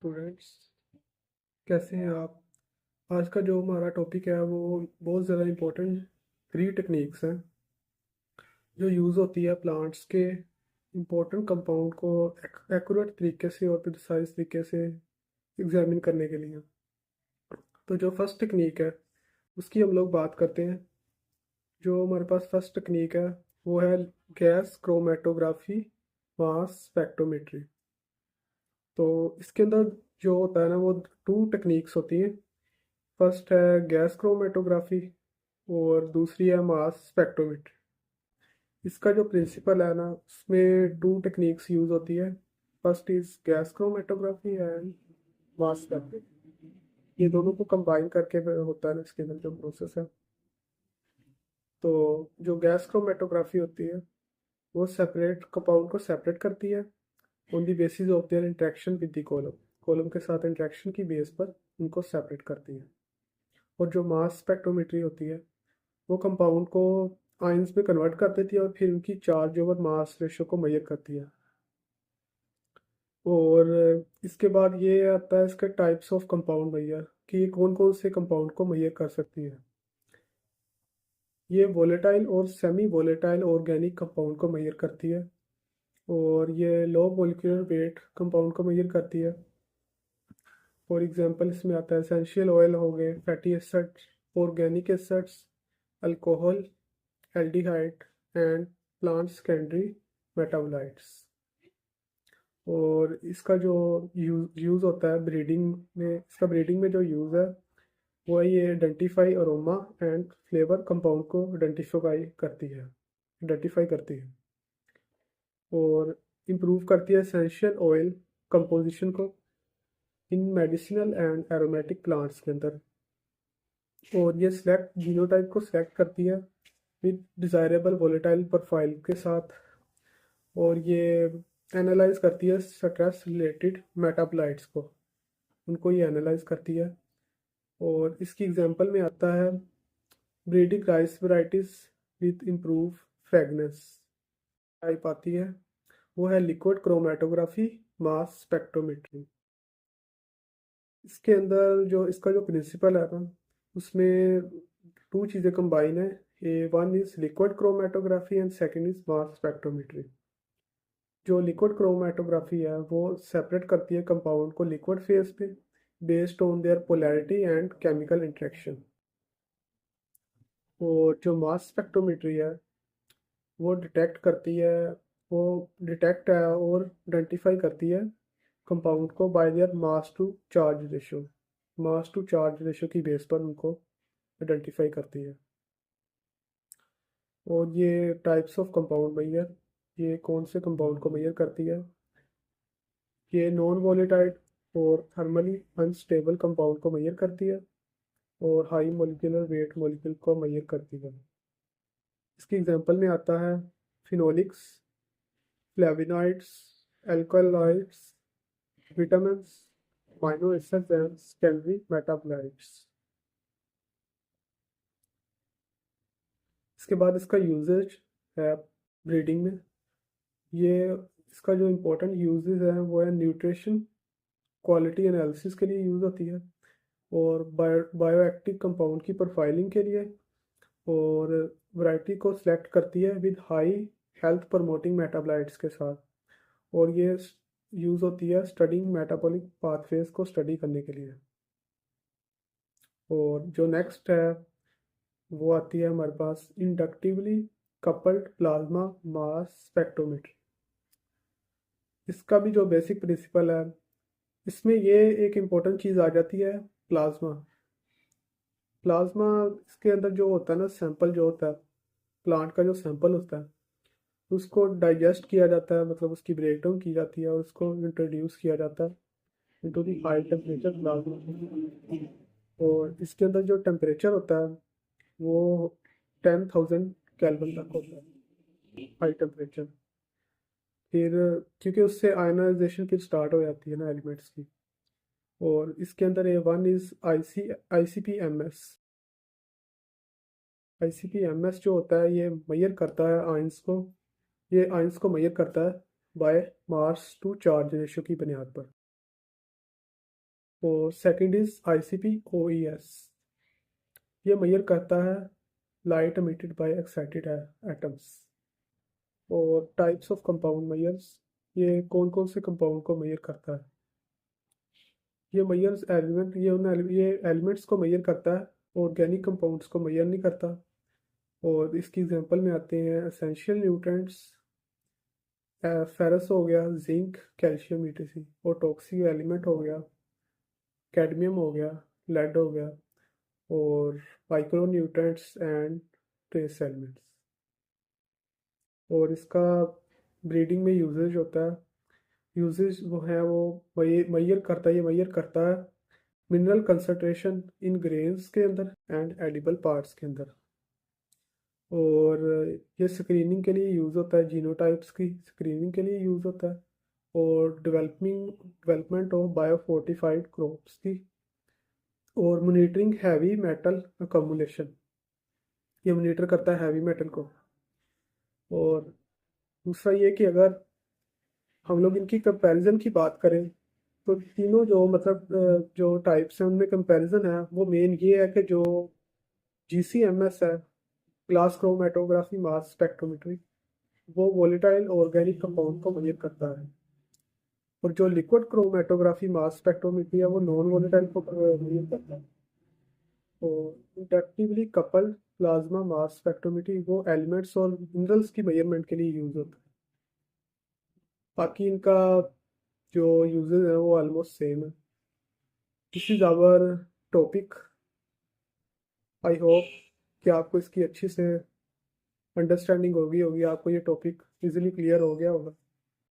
Students, कैसे हैं आप? आज का जो हमारा टॉपिक है वो बहुत ज़्यादा इम्पोर्टेंट 3 टेक्निक्स हैं जो यूज़ होती है प्लांट्स के इम्पोर्टेंट कंपाउंड को एक्यूरेट तरीके से और प्रिसाइज तरीके से एग्जामिन करने के लिए। तो जो फर्स्ट टेक्निक है उसकी हम लोग बात करते हैं। जो हमारे पास फर्स्ट टेक्निक है वो है गैस क्रोमेटोग्राफी मास स्पेक्ट्रोमेट्री। तो इसके अंदर जो होता है ना वो 2 टेक्निक्स होती हैं। फर्स्ट है गैस क्रोमेटोग्राफी और दूसरी है मास स्पेक्ट्रोमेट्री। इसका जो प्रिंसिपल है ना उसमें 2 टेक्निक्स यूज होती है। First is gas chromatography and mass spectrometry. ये दोनों को कंबाइन करके होता है ना इसके अंदर जो प्रोसेस है। तो जो गैस क्रोमेटोग्राफी होती है वो सेपरेट कंपाउंड को सेपरेट करती है on the basis of their interaction with the column. Column के साथ इंटरेक्शन की बेस पर उनको सेपरेट करती है। और जो मास स्पेक्ट्रोमेट्री होती है वो कंपाउंड को आयंस में कन्वर्ट कर देती है और फिर उनकी चार्ज ओवर मास रेशो को मेजर करती है। और इसके बाद ये आता है इसके टाइप्स ऑफ कंपाउंड मेजर कि ये कौन कौन से कंपाउंड को मेजर कर सकती है। ये वोलेटाइल और सेमी वोलेटाइल ऑर्गेनिक कंपाउंड को मेजर करती है। और ये लो मोलिकुलर वेट कंपाउंड को मेजर करती है। फॉर एग्जांपल इसमें आता है एसेंशियल ऑयल हो गए, fatty acids, organic acids, alcohol, aldehyde and plant secondary metabolites. और इसका जो यूज़ होता है ब्रीडिंग में, इसका ब्रीडिंग में जो यूज़ है वो है ये identify aroma and flavour compound को आइडेंटिफाई करती है और इम्प्रूव करती है एसेंशियल ऑयल कंपोजिशन को in medicinal and aromatic plants के अंदर। और ये सिलेक्ट जीनोटाइप को सिलेक्ट करती है विद डिज़ायरेबल वोलेटाइल प्रोफाइल के साथ। और ये एनालाइज करती है स्ट्रेस रिलेटेड मेटाबोलाइट्स को, उनको ये एनालाइज करती है। और इसकी एग्जांपल में आता है breeding rice varieties with improve fragrance. Type आती है वो है लिक्विड क्रोमेटोग्राफी मास स्पेक्ट्रोमेट्री। इसके अंदर जो इसका जो प्रिंसिपल है ना उसमें 2 चीज़ें कंबाइन है। A one is liquid chromatography and second is mass spectrometry. जो लिक्विड क्रोमेटोग्राफी है वो सेपरेट करती है कंपाउंड को लिक्विड फेज पे based on their polarity and chemical interaction. और जो मास स्पेक्ट्रोमेट्री है वो डिटेक्ट करती है, वो डिटेक्ट है और आइडेंटिफाई करती है कंपाउंड को by their mass to charge ratio. Mass to charge ratio की बेस पर उनको आइडेंटिफाई करती है। और ये टाइप्स ऑफ कंपाउंड मेजर, ये कौन से कंपाउंड को मेजर करती है। ये नॉन वॉलेटाइल और थर्मली अनस्टेबल कंपाउंड को मेजर करती है और हाई मोलिकुलर वेट मोलिक्यूल को मेजर करती है। इसकी एग्जांपल में आता है phenolics, फ्लेविनॉइड्स, alkaloids, vitamins, amino acids and secondary metabolites. इसके बाद इसका यूजेज है ब्रीडिंग में। ये इसका जो इम्पोर्टेंट यूजेस है वो है न्यूट्रिशन, क्वालिटी एनालिसिस के लिए यूज़ होती है और बायोएक्टिव कंपाउंड की प्रोफाइलिंग के लिए। और वैरायटी को सिलेक्ट करती है with high health promoting metabolites के साथ। और ये यूज़ होती है स्टडिंग मेटाबॉलिक पाथवेज को स्टडी करने के लिए। और जो नेक्स्ट है वो आती है हमारे पास inductively coupled plasma mass spectrometry. इसका भी जो बेसिक प्रिंसिपल है इसमें ये एक इम्पोर्टेंट चीज़ आ जाती है प्लाज्मा। प्लाज्मा इसके अंदर जो होता है ना सैंपल जो होता है, प्लांट का जो सैंपल होता है उसको डाइजेस्ट किया जाता है, मतलब उसकी ब्रेकडाउन की जाती है और उसको इंट्रोड्यूस किया जाता है into the high temperature plasma. और इसके अंदर जो टेम्परेचर होता है वो 10,000 केल्विन तक होता है हाई टेम्परेचर। फिर क्योंकि उससे आयनाइजेशन फिर स्टार्ट हो जाती है ना एलिमेंट्स की। और इसके अंदर a one is I C P M S जो होता है ये मेजर करता है आयंस को, ये आयंस को मेजर करता है by mass to charge ratio की बुनियाद पर। और सेकंड इज ICP-OES। ये मेजर करता है light emitted by excited atoms. और टाइप्स ऑफ कंपाउंड मेजर्स, ये कौन कौन से कंपाउंड को मेजर करता है। ये मेजर्स एलिमेंट ये एलिमेंट्स को मेजर करता है, ऑर्गेनिक कंपाउंड्स को मेजर नहीं करता। और इसकी एग्जांपल में आते हैं एसेंशियल न्यूट्रेंट्स, फेरस हो गया, जिंक, कैल्शियम ETC। और टॉक्सिक एलिमेंट हो गया, कैडमियम हो गया, लेड हो गया, और micro nutrients and trace elements. और इसका ब्रीडिंग में यूजेज होता है। यूजेज वो है वो ये मेजर करता है मिनरल कंसंट्रेशन इन ग्रेन्स के अंदर एंड एडिबल पार्ट्स के अंदर। और ये स्क्रीनिंग के लिए यूज़ होता है, जीनोटाइप्स की स्क्रीनिंग के लिए यूज़ होता है। और डेवलपमेंट ऑफ बायोफोर्टिफाइड क्रॉप्स की। और मॉनिटरिंग हैवी मेटल अकमुलेशन, ये मॉनिटर करता है हैवी मेटल को। और दूसरा ये कि अगर हम लोग इनकी कंपैरिजन की बात करें तो तीनों जो मतलब जो टाइप्स हैं उनमें कंपैरिजन है वो मेन ये है कि जो GCMS है, ग्लास क्रोमेटोग्राफी मास स्पेक्ट्रोमेट्री, वो वोलेटाइल ऑर्गेनिक कंपाउंड को मेजर करता है। और जो लिक्विड क्रोमेटोग्राफी मास स्पेक्ट्रोमेट्री है वो नॉन वोलेटाइल को मेजर करता है। और inductively coupled plasma mass spectrometry वो एलिमेंट्स और मिनरल्स की मेजरमेंट के लिए यूज होता है। बाकी इनका जो यूजेस है वो ऑलमोस्ट सेम है। This is our topic. I hope कि आपको इसकी अच्छी से अंडरस्टैंडिंग होगी आपको ये टॉपिक इजीली क्लियर हो गया होगा।